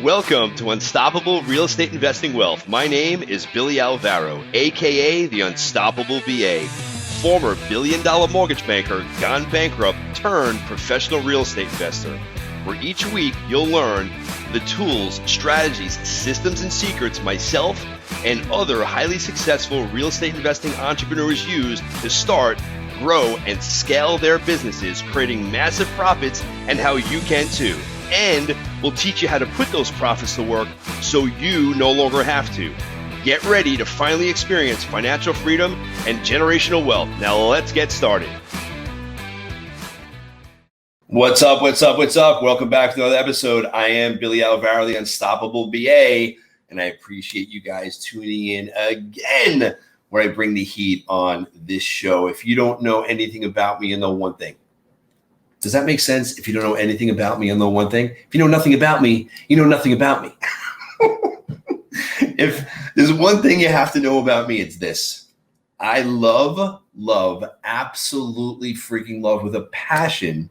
Welcome to Unstoppable Real Estate Investing Wealth. My name is Billy Alvaro, aka the Unstoppable BA, former billion-dollar mortgage banker, gone bankrupt, turned professional real estate investor. Where each week you'll learn the tools, strategies, systems, and secrets myself and other highly successful real estate investing entrepreneurs use to start, grow, and scale their businesses, creating massive profits, and how you can too. And we'll teach you how to put those profits to work so you no longer have to. Get ready to finally experience financial freedom and generational wealth. Now let's get started. What's up? Welcome back to another episode. I am Billy Alvaro, the Unstoppable BA, and I appreciate you guys tuning in again where I bring the heat on this show. If you don't know anything about me, you know one thing. Does that make sense? If you don't know anything about me, you'll know one thing. If you know nothing about me, you know nothing about me. If there's one thing you have to know about me, it's this. I love, absolutely freaking love with a passion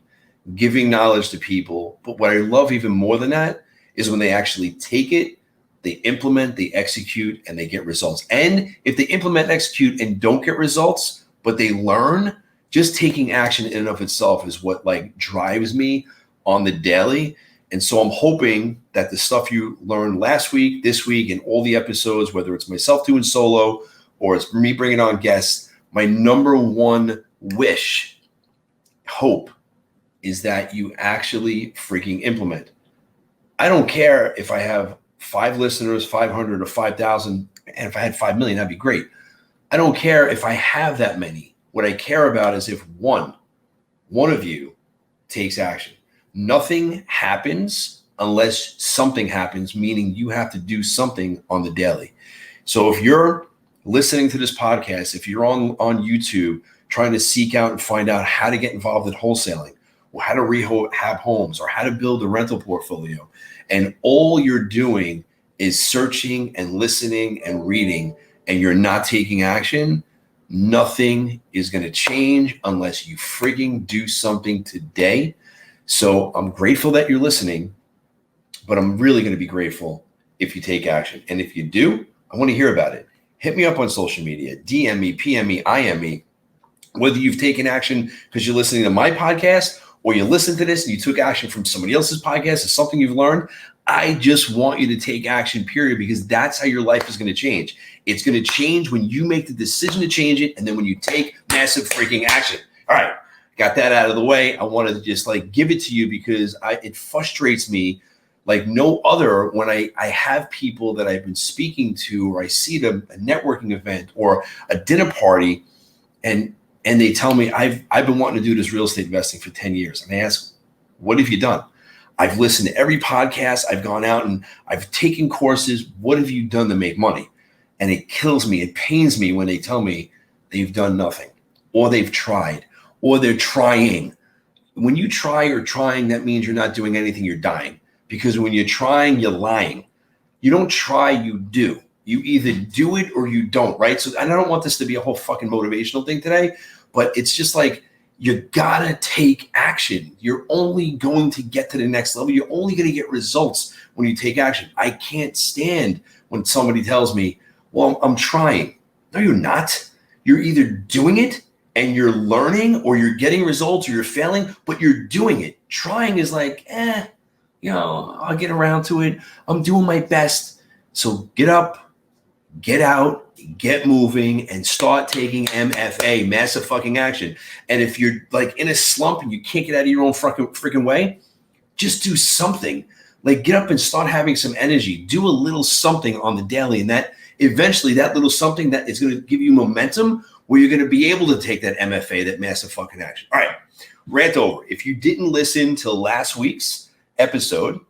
giving knowledge to people. But what I love even more than that is when they actually take it, they implement, they execute, and they get results. And if they implement, execute, and don't get results, but they learn, just taking action in and of itself is what drives me on the daily. And so I'm hoping that the stuff you learned last week, this week, and all the episodes, whether it's myself doing solo or it's me bringing on guests, my number one wish, hope, is that you actually freaking implement. I don't care if I have 5 listeners, 500 or 5,000, and if I had 5 million, that'd be great. I don't care if I have that many. What I care about is if one of you takes action. Nothing happens unless something happens, meaning you have to do something on the daily. So if you're listening to this podcast, if you're on YouTube trying to seek out and find out how to get involved in wholesaling, or how to rehab homes, or how to build a rental portfolio, and all you're doing is searching and listening and reading, and you're not taking action, nothing is going to change unless you freaking do something today. So I'm grateful that you're listening, but I'm really going to be grateful if you take action. And if you do, I want to hear about it. Hit me up on social media, DM me, PM me, IM me, whether you've taken action because you're listening to my podcast or you listen to this and you took action from somebody else's podcast or something you've learned. I just want you to take action, period, because that's how your life is going to change. It's going to change when you make the decision to change it, and then when you take massive freaking action. All right, got that out of the way. I wanted to just give it to you because it frustrates me like no other when I have people that I've been speaking to, or I see them at a networking event or a dinner party, and they tell me, I've been wanting to do this real estate investing for 10 years. And I ask, what have you done? I've listened to every podcast. I've gone out and I've taken courses. What have you done to make money? And it kills me. It pains me when they tell me they've done nothing, or they've tried, or they're trying. When you try or trying, that means you're not doing anything. You're dying. Because when you're trying, you're lying. You don't try, you do. You either do it or you don't, right? So, and I don't want this to be a whole fucking motivational thing today, but it's just you gotta take action. You're only going to get to the next level. You're only going to get results when you take action. I can't stand when somebody tells me, well, I'm trying. No, you're not. You're either doing it and you're learning, or you're getting results, or you're failing, but you're doing it. Trying is I'll get around to it. I'm doing my best. So get up, get out, get moving, and start taking MFA, massive fucking action. And if you're in a slump and you can't get out of your own freaking way, just do something. Get up and start having some energy. Do a little something on the daily, and that eventually that little something that is going to give you momentum where you're going to be able to take that MFA, that massive fucking action. All right, rant over. If you didn't listen to last week's episode,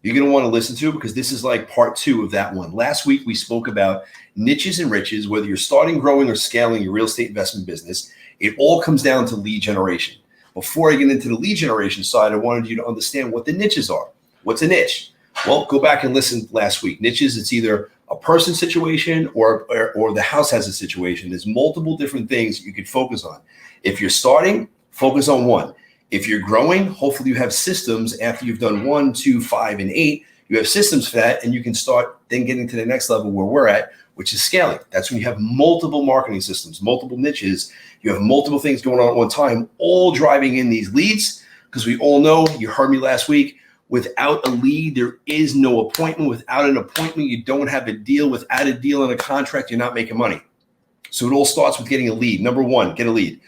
you're going to want to listen to it, because this is part 2 of that one. Last week, we spoke about niches and riches. Whether you're starting, growing, or scaling your real estate investment business, it all comes down to lead generation. Before I get into the lead generation side, I wanted you to understand what the niches are. What's a niche? Well, go back and listen last week. Niches, it's either a person situation or the house has a situation. There's multiple different things you could focus on. If you're starting, focus on one. If you're growing, hopefully you have systems after you've done 1, 2, 5, and 8. You have systems for that, and you can start then getting to the next level where we're at, which is scaling. That's when you have multiple marketing systems, multiple niches. You have multiple things going on at one time, all driving in these leads, because we all know, you heard me last week, without a lead, there is no appointment. Without an appointment, you don't have a deal. Without a deal and a contract, you're not making money. So it all starts with getting a lead. Number one, get a lead.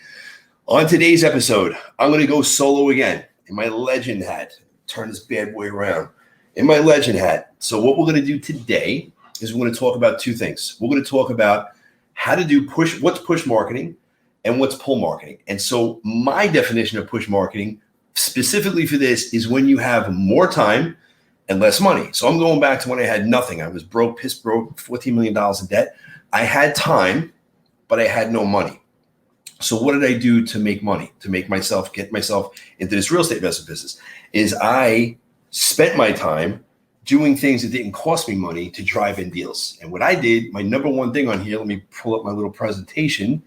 On today's episode, I'm going to go solo again in my legend hat. Turn this bad boy around. In my legend hat. So what we're going to do today is we're going to talk about two things. We're going to talk about how to do what's push marketing and what's pull marketing. And so my definition of push marketing specifically for this is when you have more time and less money. So I'm going back to when I had nothing. I was broke, piss broke, $14 million in debt. I had time, but I had no money. So what did I do to make money, to get myself into this real estate investment business? Is I spent my time doing things that didn't cost me money to drive in deals. And what I did, my number one thing on here, let me pull up my little presentation.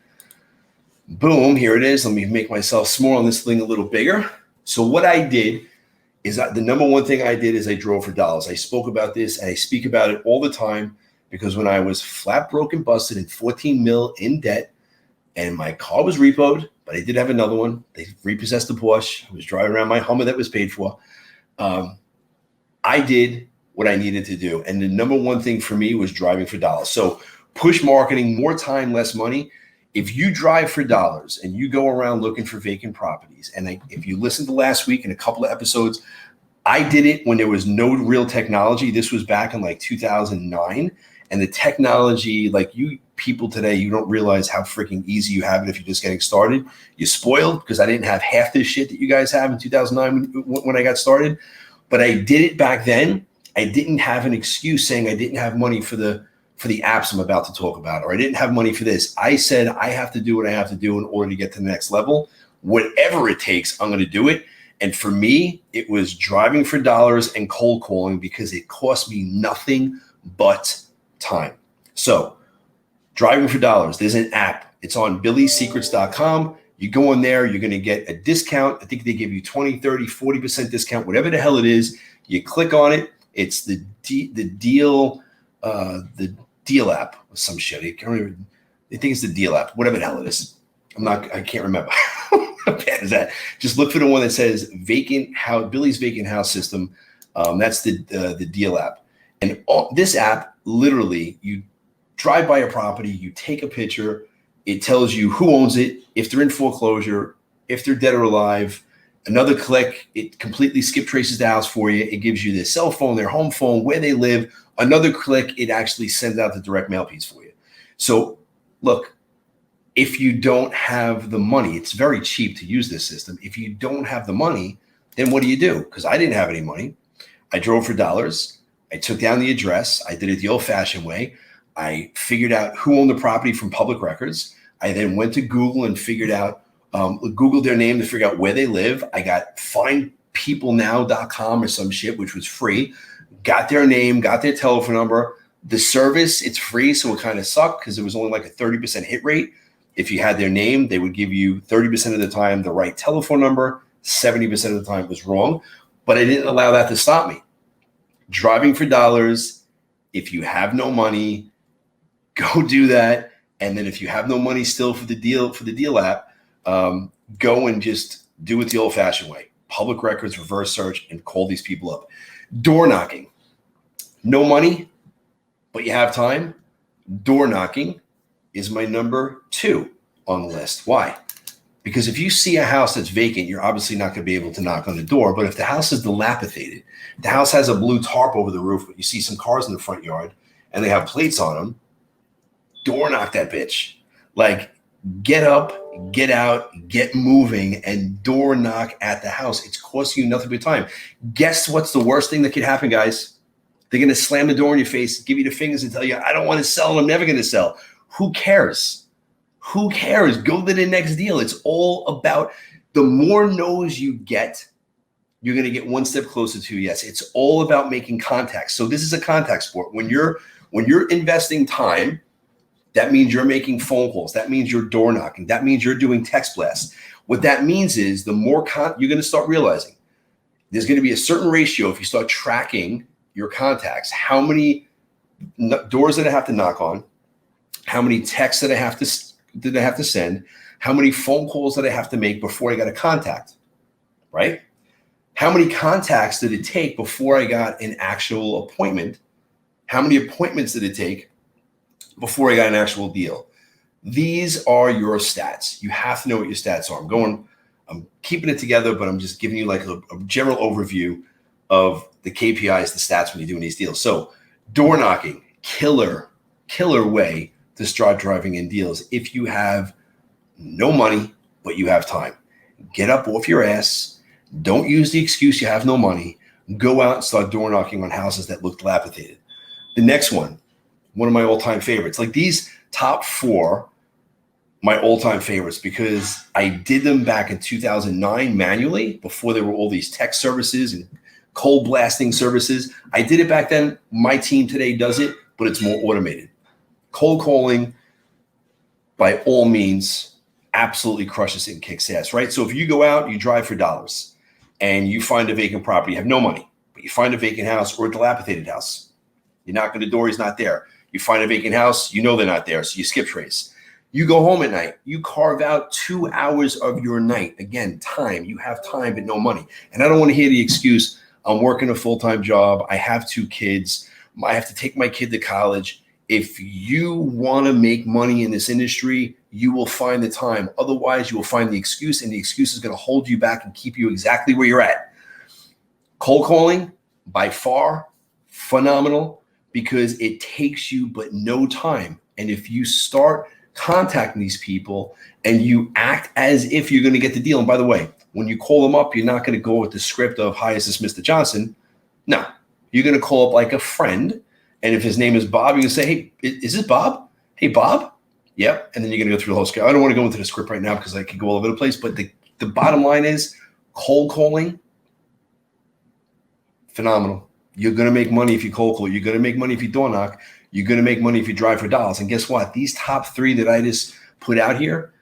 Boom, here it is. Let me make myself small on this thing a little bigger. So what I did is the number one thing I did is I drove for dollars. I spoke about this and I speak about it all the time because when I was flat broke and busted and 14 mil in debt and my car was repoed, but I did have another one. They repossessed the Porsche. I was driving around my Hummer that was paid for. I did what I needed to do. And the number one thing for me was driving for dollars. So push marketing, more time, less money. If you drive for dollars and you go around looking for vacant properties, and if you listened to last week in a couple of episodes, I did it when there was no real technology. This was back in like 2009. And the technology, like you people today, you don't realize how freaking easy you have it if you're just getting started. You're spoiled because I didn't have half this shit that you guys have in 2009 when I got started. But I did it back then. I didn't have an excuse saying I didn't have money for the apps I'm about to talk about, or I didn't have money for this. I said, I have to do what I have to do in order to get to the next level. Whatever it takes, I'm going to do it. And for me, it was driving for dollars and cold calling because it cost me nothing but time. So driving for dollars, there's an app. It's on billysecrets.com. You go in there, you're going to get a discount. I think they give you 20, 30, 40% discount, whatever the hell it is. You click on it. It's the deal app or some shit. I think it's the deal app, whatever the hell it is. I can't remember. How bad is that? Just look for the one that says Billy's vacant house system. That's the deal app. And this app, literally, you drive by a property, you take a picture, it tells you who owns it, if they're in foreclosure, if they're dead or alive. Another click, it completely skip traces the house for you. It gives you their cell phone, their home phone, where they live. Another click, it actually sends out the direct mail piece for you. So look, if you don't have the money, it's very cheap to use this system. If you don't have the money, then what do you do? Because I didn't have any money. I drove for dollars. I took down the address. I did it the old-fashioned way. I figured out who owned the property from public records. I then went to Google and figured out, Googled their name to figure out where they live. I got findpeoplenow.com or some shit, which was free. Got their name, got their telephone number. The service, it's free, so it kind of sucked because it was only like a 30% hit rate. If you had their name, they would give you 30% of the time the right telephone number. 70% of the time it was wrong. But I didn't allow that to stop me. Driving for dollars, if you have no money, go do that. And then if you have no money still for the deal app, go and just do it the old-fashioned way. Public records, reverse search, and call these people up. Door knocking. No money, but you have time. Door knocking is my number 2 on the list. Why? Because if you see a house that's vacant, you're obviously not going to be able to knock on the door. But if the house is dilapidated, the house has a blue tarp over the roof, but you see some cars in the front yard and they have plates on them, door knock that bitch. Like, get up, get out, get moving, and door knock at the house. It's costing you nothing but time. Guess what's the worst thing that could happen, guys? They're going to slam the door in your face, give you the fingers and tell you, I don't want to sell and I'm never going to sell. Who cares? Who cares? Go to the next deal. It's all about the more no's you get, you're going to get one step closer to yes. It's all about making contacts. So this is a contact sport. When you're investing time, that means you're making phone calls. That means you're door knocking. That means you're doing text blasts. What that means is the more you're going to start realizing there's going to be a certain ratio if you start tracking your contacts, how many doors that I have to knock on, how many texts that I have to send, how many phone calls that I have to make before I got a contact, right? How many contacts did it take before I got an actual appointment? How many appointments did it take before I got an actual deal? These are your stats. You have to know what your stats are. I'm keeping it together, but I'm just giving you like a general overview of the KPIs, the stats when you're doing these deals. So door knocking, killer way to start driving in deals. If you have no money, but you have time, get up off your ass. Don't use the excuse you have no money. Go out and start door knocking on houses that look dilapidated. The next one of my all-time favorites. Like these top 4, my all-time favorites, because I did them back in 2009 manually before there were all these text services and cold blasting services. I did it back then. My team today does it, but it's more automated. Cold calling, by all means, absolutely crushes it and kicks ass, right? So if you go out, you drive for dollars, and you find a vacant property, you have no money, but you find a vacant house or a dilapidated house. You knock on the door, he's not there. You find a vacant house, you know they're not there, so you skip trace. You go home at night, you carve out 2 hours of your night. Again, time. You have time, but no money. And I don't want to hear the excuse, I'm working a full-time job, I have 2 kids, I have to take my kid to college. If you want to make money in this industry, you will find the time. Otherwise, you will find the excuse, and the excuse is going to hold you back and keep you exactly where you're at. Cold calling, by far, phenomenal, because it takes you but no time. And if you start contacting these people and you act as if you're going to get the deal, and by the way, when you call them up, you're not going to go with the script of, hi, is this Mr. Johnson? No, you're going to call up like a friend. And if his name is Bob, you're going to say, hey, is this Bob? Hey, Bob? Yep. And then you're going to go through the whole script. I don't want to go into the script right now because I could go all over the place. But the bottom line is cold calling, phenomenal. You're going to make money if you cold call. You're going to make money if you door knock. You're going to make money if you drive for dollars. And guess what? These top 3 that I just put out here,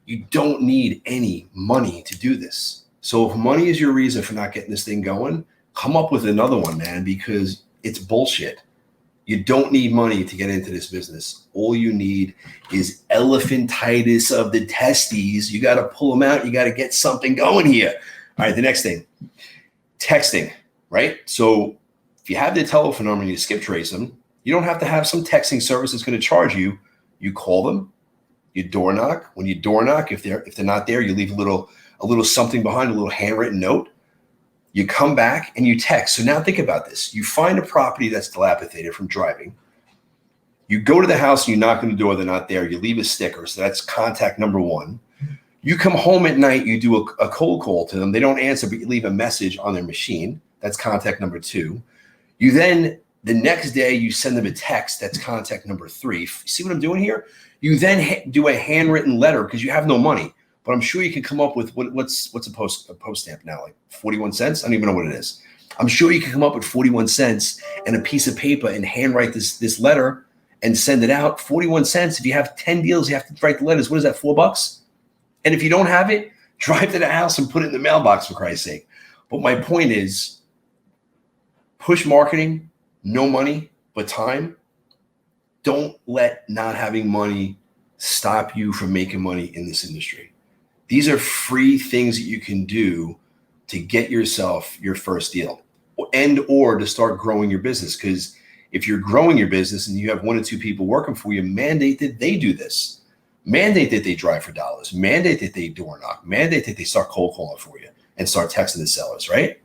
you don't need any money to do this. So if money is your reason for not getting this thing going, come up with another one, man, because it's bullshit. You don't need money to get into this business. All you need is elephantitis of the testes. You got to pull them out. You got to get something going here. All right, the next thing, texting, right? So if you have the telephone number and you skip trace them, you don't have to have some texting service that's going to charge you. You call them, you door knock. When you door knock, if they're not there, you leave a little something behind, a little handwritten note. You come back and you text. So now think about this. You find a property that's dilapidated from driving. You go to the house and you knock on the door, they're not there. You leave a sticker. So that's contact number 1. You come home at night, you do a cold call to them. They don't answer, but you leave a message on their machine. That's contact number 2. You then, the next day, you send them a text. That's contact number 3. See what I'm doing here? You then do a handwritten letter because you have no money. But I'm sure you can come up with what's a post stamp now, like 41 cents? I don't even know what it is. I'm sure you can come up with 41 cents and a piece of paper and handwrite this letter and send it out. 41 cents. If you have 10 deals, you have to write the letters. What is that, $4? And if you don't have it, drive to the house and put it in the mailbox, for Christ's sake. But my point is, push marketing, no money, but time. Don't let not having money stop you from making money in this industry. These are free things that you can do to get yourself your first deal or to start growing your business. Because if you're growing your business and you have 1 or 2 people working for you, mandate that they do this. Mandate that they drive for dollars. Mandate that they door knock. Mandate that they start cold calling for you and start texting the sellers, right?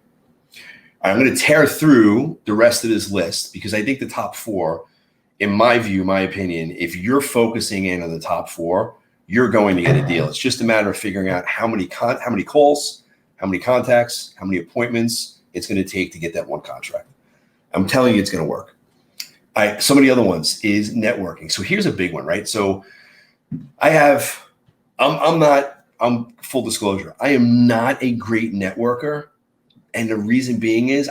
I'm going to tear through the rest of this list because I think the top 4, in my view, my opinion, if you're focusing in on the top 4, you're going to get a deal. It's just a matter of figuring out how many calls, how many contacts, how many appointments it's going to take to get that one contract. I'm telling you, it's going to work. Some of the other ones is networking. So here's a big one, right? So I'm full disclosure. I am not a great networker. And the reason being is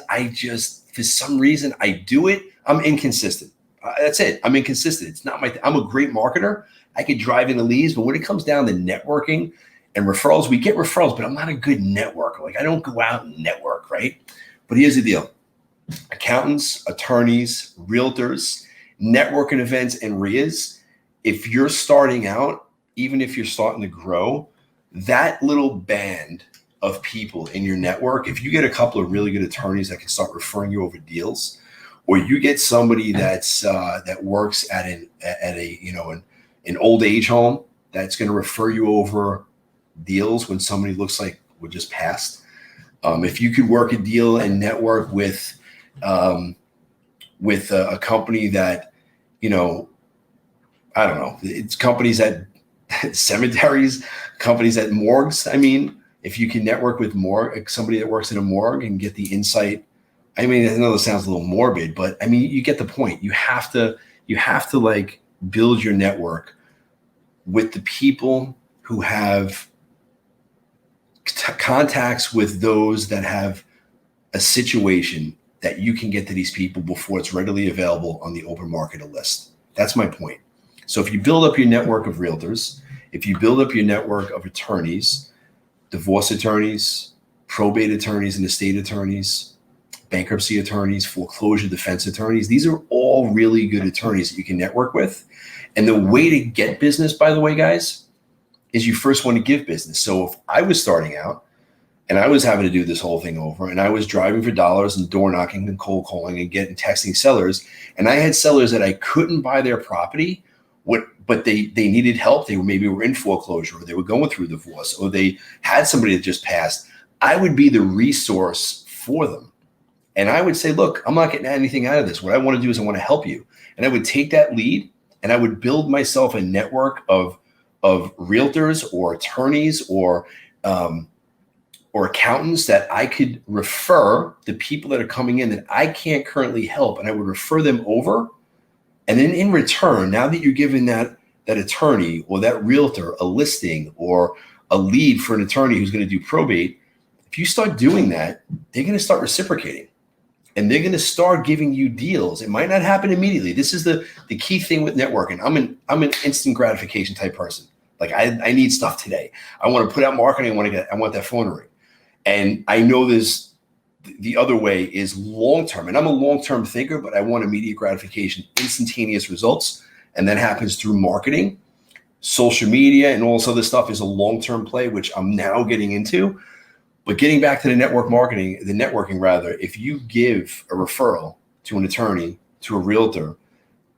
for some reason, I do it. I'm inconsistent. That's it. I'm inconsistent. It's not I'm a great marketer. I could drive in the leads, but when it comes down to networking and referrals, we get referrals, but I'm not a good networker. Like I don't go out and network, right? But here's the deal. accountants, attorneys, realtors, networking events, and RIAs. If you're starting out, even if you're starting to grow, that little band of people in your network, if you get a couple of really good attorneys that can start referring you over deals, or you get somebody that's that works at an old age home that's going to refer you over deals when somebody looks like we just passed. If you could work a deal and network with a company that, I don't know, it's companies at cemeteries, companies at morgues. I mean, if you can network with somebody that works in a morgue and get the insight. I mean, I know this sounds a little morbid, but I mean, you get the point. You have to like build your network with the people who have contacts with those that have a situation that you can get to these people before it's readily available on the open market or list. That's my point. So if you build up your network of realtors, if you build up your network of attorneys, divorce attorneys, probate attorneys and estate attorneys, bankruptcy attorneys, foreclosure defense attorneys, these are all really good attorneys that you can network with. And the way to get business, by the way, guys, is you first want to give business. So if I was starting out and I was having to do this whole thing over and I was driving for dollars and door knocking and cold calling and texting sellers, and I had sellers that I couldn't buy their property, but they needed help. They maybe were in foreclosure, or they were going through divorce, or they had somebody that just passed, I would be the resource for them. And I would say, look, I'm not getting anything out of this. What I want to do is I want to help you. And I would take that lead and I would build myself a network of realtors or attorneys or accountants that I could refer the people that are coming in that I can't currently help. And I would refer them over. And then in return, now that you're giving that attorney or that realtor a listing or a lead for an attorney who's going to do probate, if you start doing that, they're going to start reciprocating. And they're going to start giving you deals. It might not happen immediately. This is the key thing with networking. I'm an instant gratification type person. Like I need stuff today. I want to put out marketing. I want that phone to ring. And I know the other way is long-term. And I'm a long-term thinker, but I want immediate gratification, instantaneous results. And that happens through marketing, social media, and all this other stuff is a long-term play, which I'm now getting into. But getting back to the networking rather, if you give a referral to an attorney, to a realtor,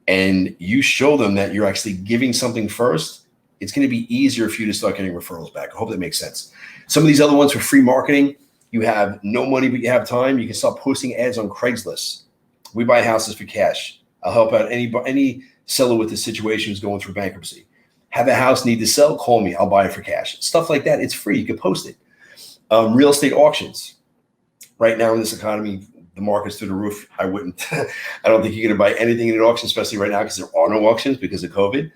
and you show them that you're actually giving something first, it's going to be easier for you to start getting referrals back. I hope that makes sense. Some of these other ones for free marketing, you have no money, but you have time. You can start posting ads on Craigslist. We buy houses for cash. I'll help out any seller with the situation who's going through bankruptcy. Have a house, need to sell, call me. I'll buy it for cash. Stuff like that. It's free. You can post it. Real estate auctions. Right now in this economy, the market's through the roof. I don't think you're going to buy anything in an auction, especially right now because there are no auctions because of COVID.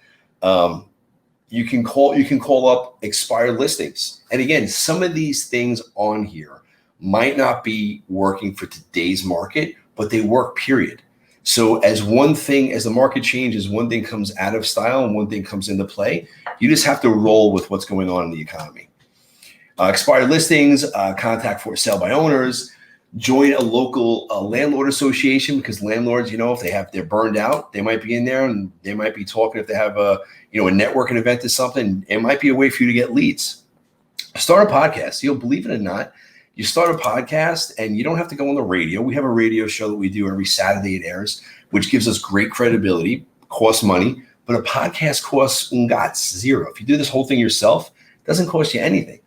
You can call up expired listings. And again, some of these things on here might not be working for today's market, but they work, period. So as the market changes, one thing comes out of style and one thing comes into play. You just have to roll with what's going on in the economy. Expired listings, contact for sale by owners, join a local landlord association, because landlords, if they're burned out, they might be in there and they might be talking. If they have a networking event or something, it might be a way for you to get leads. Start a podcast. Believe it or not, you start a podcast and you don't have to go on the radio. We have a radio show that we do every Saturday. It airs, which gives us great credibility, costs money, but a podcast costs zero. If you do this whole thing yourself, it doesn't cost you anything.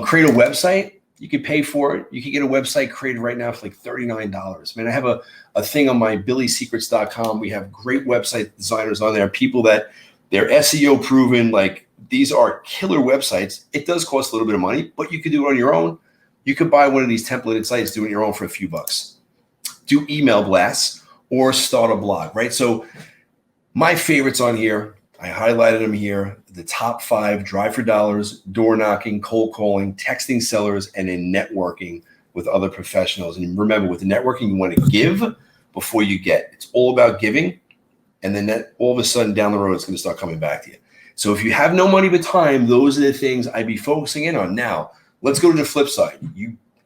Create a website. You can pay for it. You can get a website created right now for like $39. I have a thing on my billysecrets.com. We have great website designers on there, people that they're SEO proven. Like, these are killer websites. It does cost a little bit of money, but you could do it on your own. You could buy one of these templated sites, do it on your own for a few bucks. Do email blasts or start a blog, right? So my favorites on here, I highlighted them here. The top 5: drive for dollars, door knocking, cold calling, texting sellers, and in networking with other professionals. And remember, with the networking, you want to give before you get. It's all about giving. And then all of a sudden down the road, it's going to start coming back to you. So if you have no money but time, those are the things I'd be focusing in on. Now, let's go to the flip side.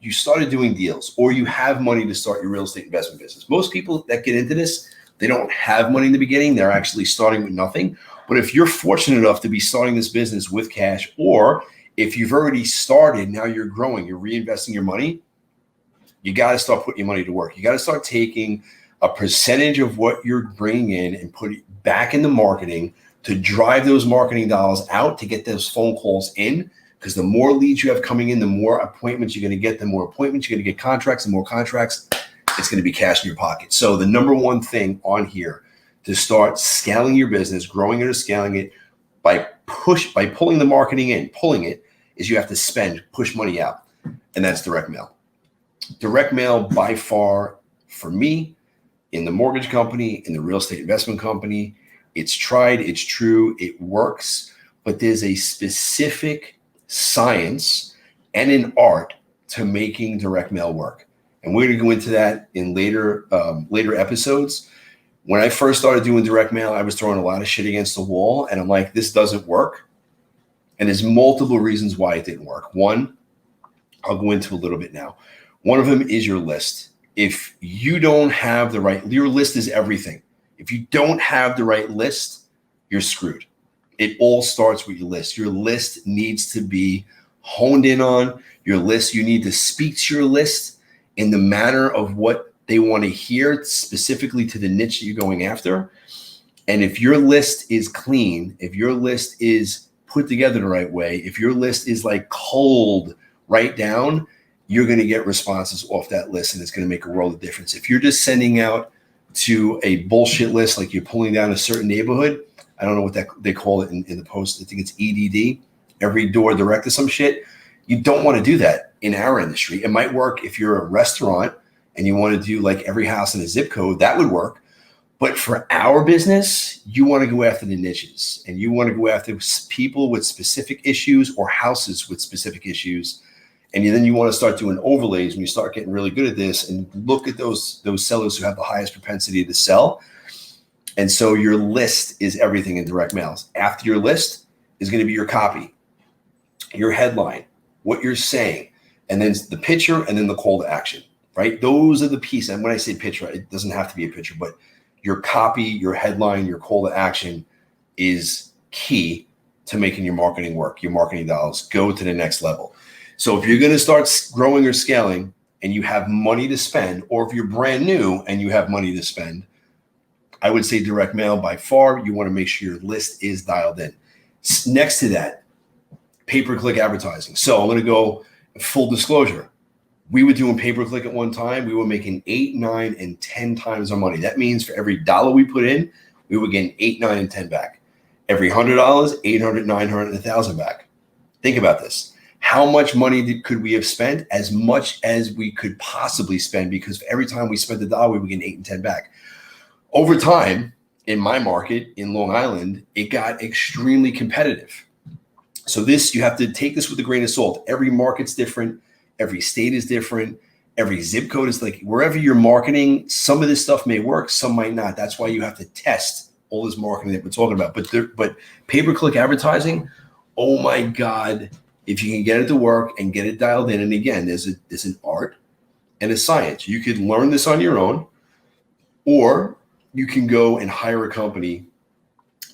you started doing deals, or you have money to start your real estate investment business. Most people that get into this, they don't have money in the beginning. They're actually starting with nothing. But if you're fortunate enough to be starting this business with cash, or if you've already started, now you're growing, you're reinvesting your money, you got to start putting your money to work. You got to start taking a percentage of what you're bringing in and put it back into marketing to drive those marketing dollars out, to get those phone calls in. Because the more leads you have coming in, the more appointments you're going to get, the more appointments you're going to get contracts, the more contracts, it's going to be cash in your pocket. So the number one thing on here to start scaling your business, growing it or scaling it by pulling the marketing in, pulling it, is you have to push money out. And that's direct mail. Direct mail by far, for me, in the mortgage company, in the real estate investment company, it's tried, it's true, it works, but there's a specific science and an art to making direct mail work. And we're going to go into that in later episodes. When I first started doing direct mail, I was throwing a lot of shit against the wall, and I'm like, this doesn't work. And there's multiple reasons why it didn't work. One, I'll go into a little bit now. One of them is your list. If you don't have your list is everything. If you don't have the right list, you're screwed. It all starts with your list. Your list needs to be honed in on. Your list, you need to speak to your list in the manner of what they want to hear, specifically to the niche that you're going after. And if your list is clean, if your list is put together the right way, if your list is like cold right down, you're going to get responses off that list, and it's going to make a world of difference. If you're just sending out to a bullshit list, like you're pulling down a certain neighborhood, I don't know what they call it in the post. I think it's EDD, every door direct to some shit. You don't want to do that in our industry. It might work if you're a restaurant and you want to do like every house in a zip code, that would work. But for our business, you want to go after the niches, and you want to go after people with specific issues or houses with specific issues. And then you want to start doing overlays when you start getting really good at this, and look at those sellers who have the highest propensity to sell. And so your list is everything in direct mails. After your list is going to be your copy, your headline, what you're saying, and then the picture, and then the call to action, right? Those are the pieces. And when I say picture, it doesn't have to be a picture, but your copy, your headline, your call to action is key to making your marketing work, your marketing dollars go to the next level. So if you're going to start growing or scaling and you have money to spend, or if you're brand new and you have money to spend, I would say direct mail by far. You want to make sure your list is dialed in. Next to that, pay-per-click advertising. So I'm going to go full disclosure. We were doing pay-per-click at one time. We were making 8, 9, and 10 times our money. That means for every dollar we put in, we were getting 8, 9, and 10 back. Every $100, 800, 900, and 1,000 back. Think about this. How much money could we have spent? As much as we could possibly spend, because every time we spent a dollar, we were getting 8 and 10 back. Over time, in my market in Long Island, it got extremely competitive. So you have to take this with a grain of salt. Every market's different. Every state is different. Every zip code is like, wherever you're marketing, some of this stuff may work, some might not. That's why you have to test all this marketing that we're talking about. But pay-per-click advertising, oh my God, if you can get it to work and get it dialed in. And again, there's an art and a science. You could learn this on your own, or you can go and hire a company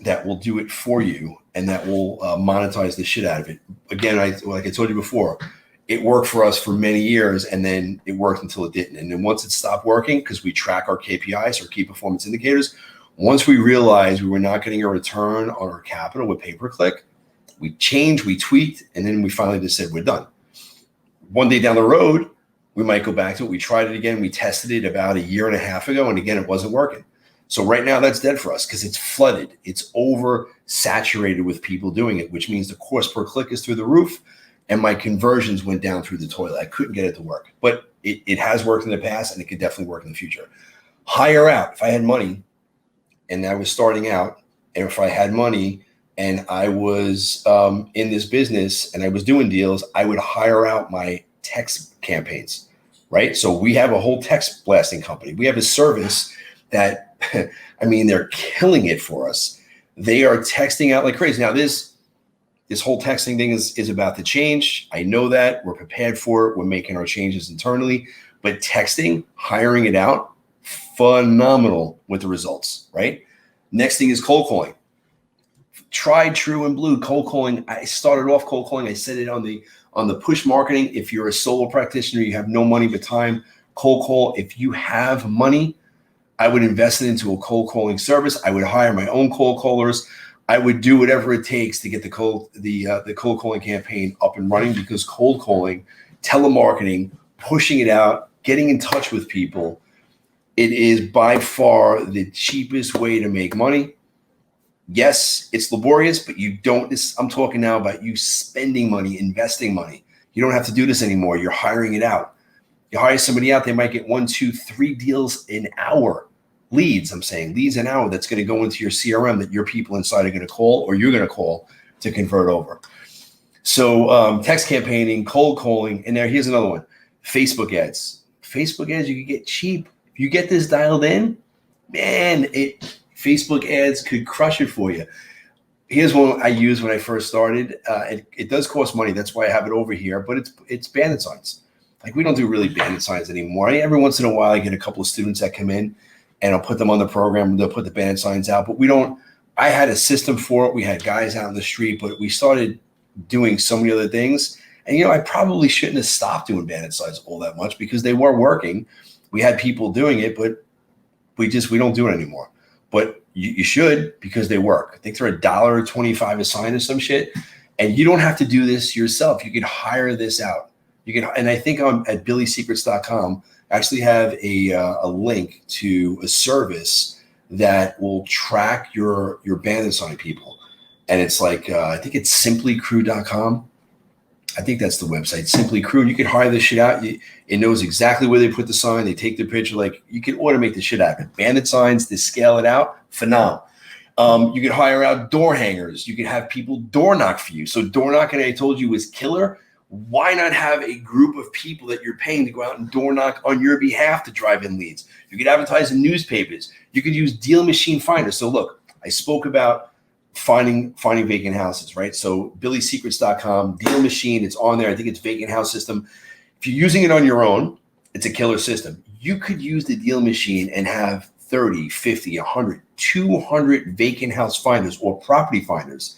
that will do it for you and that will monetize the shit out of it. Again, like I told you before, it worked for us for many years, and then it worked until it didn't. And then once it stopped working, because we track our KPIs, our key performance indicators, once we realized we were not getting a return on our capital with pay-per-click, we changed, we tweaked, and then we finally just said, we're done. One day down the road, we might go back to it. We tried it again. We tested it about 1.5 years ago, and again, it wasn't working. So right now that's dead for us because it's flooded. It's oversaturated with people doing it, which means the cost per click is through the roof, and my conversions went down through the toilet. I couldn't get it to work, but it has worked in the past, and it could definitely work in the future. Hire out. If I had money and I was starting out, and if I had money and I was in this business and I was doing deals, I would hire out my text campaigns, right? So we have a whole text blasting company. We have a service that, I mean, they're killing it for us. They are texting out like crazy. Now, This whole texting thing is about to change. I know that. We're prepared for it. We're making our changes internally. But texting, hiring it out, phenomenal with the results, right? Next thing is cold calling. Tried, true, and blue cold calling. I started off cold calling. I said it on the push marketing. If you're a solo practitioner, you have no money but time, cold call. If you have money, I would invest it into a cold calling service. I would hire my own cold callers. I would do whatever it takes to get the cold calling campaign up and running, because cold calling, telemarketing, pushing it out, getting in touch with people, it is by far the cheapest way to make money. Yes, it's laborious, but I'm talking now about you spending money, investing money. You don't have to do this anymore. You're hiring it out. You hire somebody out, they might get 1, 2, 3 deals an hour. Leads an hour that's going to go into your CRM that your people inside are going to call, or you're going to call to convert over. So text campaigning, cold calling, and here's another one. Facebook ads. Facebook ads you can get cheap. If you get this dialed in, man, Facebook ads could crush it for you. Here's one I used when I first started. It does cost money. That's why I have it over here, but it's bandit signs. Like, we don't do really bandit signs anymore. Every once in a while, I get a couple of students that come in, and I'll put them on the program. They'll put the bandit signs out, but we don't. I had a system for it. We had guys out in the street, but we started doing so many other things. And, I probably shouldn't have stopped doing bandit signs all that much, because they were working. We had people doing it, but we don't do it anymore. But you should, because they work. I think they're $1.25 a sign or some shit. And you don't have to do this yourself. You can hire this out. And I think at billysecrets.com, I actually have a link to a service that will track your bandit sign people. And it's like, I think it's simplycrew.com. I think that's the website, Simply Crew. And you can hire this shit out. It knows exactly where they put the sign. They take the picture. Like, you can automate the shit out of it. Bandit signs, to scale it out, phenomenal. You can hire out door hangers. You can have people door knock for you. So door knocking, I told you, is killer. Why not have a group of people that you're paying to go out and door knock on your behalf to drive in leads? You could advertise in newspapers. You could use Deal Machine Finder. So look, I spoke about finding vacant houses, right? So billysecrets.com, Deal Machine, it's on there. I think it's vacant house system. If you're using it on your own, it's a killer system. You could use the Deal Machine and have 30, 50, 100, 200 vacant house finders or property finders,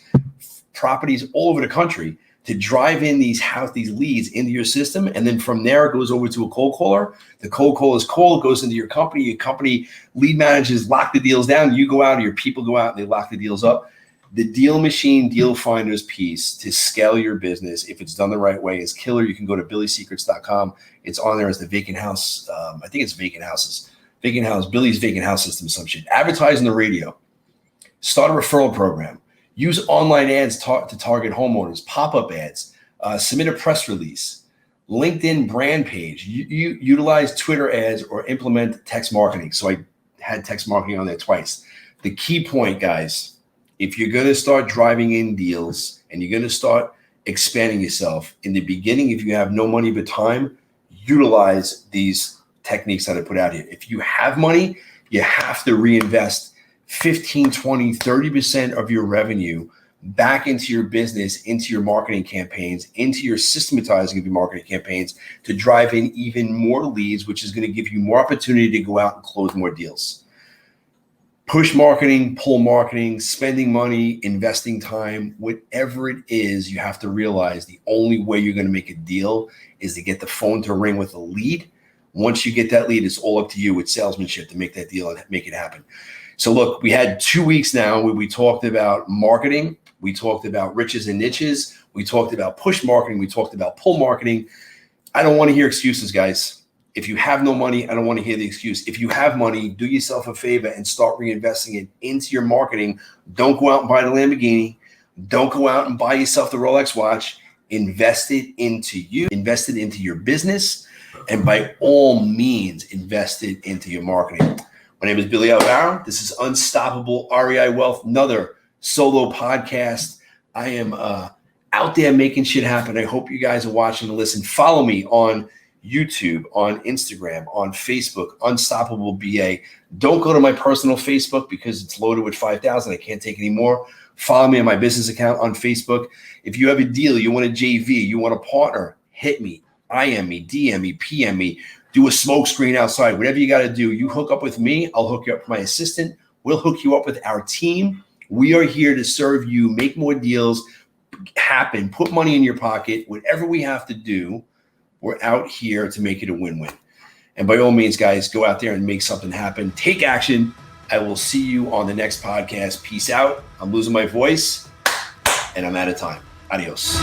properties all over the country, to drive in these leads into your system. And then from there, it goes over to a cold caller. The cold call is called, goes into your company lead managers lock the deals down. You go out, or your people go out, and they lock the deals up. The Deal Machine, Deal Finders piece to scale your business, if it's done the right way, is killer. You can go to billysecrets.com. It's on there as the vacant house. I think it's vacant houses. Vacant house, Billy's vacant house system, some shit. Advertise on the radio. Start a referral program. Use online ads to target homeowners, pop-up ads, submit a press release, LinkedIn brand page. You utilize Twitter ads or implement text marketing. So I had text marketing on there twice. The key point, guys, if you're going to start driving in deals and you're going to start expanding yourself, in the beginning, if you have no money but time, utilize these techniques that I put out here. If you have money, you have to reinvest 15, 20, 30% of your revenue back into your business, into your marketing campaigns, into your systematizing of your marketing campaigns, to drive in even more leads, which is going to give you more opportunity to go out and close more deals. Push marketing, pull marketing, spending money, investing time, whatever it is, you have to realize the only way you're going to make a deal is to get the phone to ring with a lead. Once you get that lead, it's all up to you with salesmanship to make that deal and make it happen. So look, we had 2 weeks now where we talked about marketing. We talked about riches and niches. We talked about push marketing. We talked about pull marketing. I don't want to hear excuses, guys. If you have no money, I don't want to hear the excuse. If you have money, do yourself a favor and start reinvesting it into your marketing. Don't go out and buy the Lamborghini. Don't go out and buy yourself the Rolex watch. Invest it into you. Invest it into your business. And by all means, invest it into your marketing. My name is Billy Alvaro. This is Unstoppable REI Wealth, another solo podcast. I am out there making shit happen. I hope you guys are watching and listen. Follow me on YouTube, on Instagram, on Facebook, Unstoppable BA. Don't go to my personal Facebook because it's loaded with 5,000. I can't take any more. Follow me on my business account on Facebook. If you have a deal, you want a JV, you want a partner, hit me, IM me, DM me, PM me, do a smoke screen outside, whatever you got to do. You hook up with me, I'll hook you up with my assistant. We'll hook you up with our team. We are here to serve you, make more deals happen, put money in your pocket, whatever we have to do. We're out here to make it a win-win. And by all means, guys, go out there and make something happen. Take action. I will see you on the next podcast. Peace out. I'm losing my voice and I'm out of time. Adios.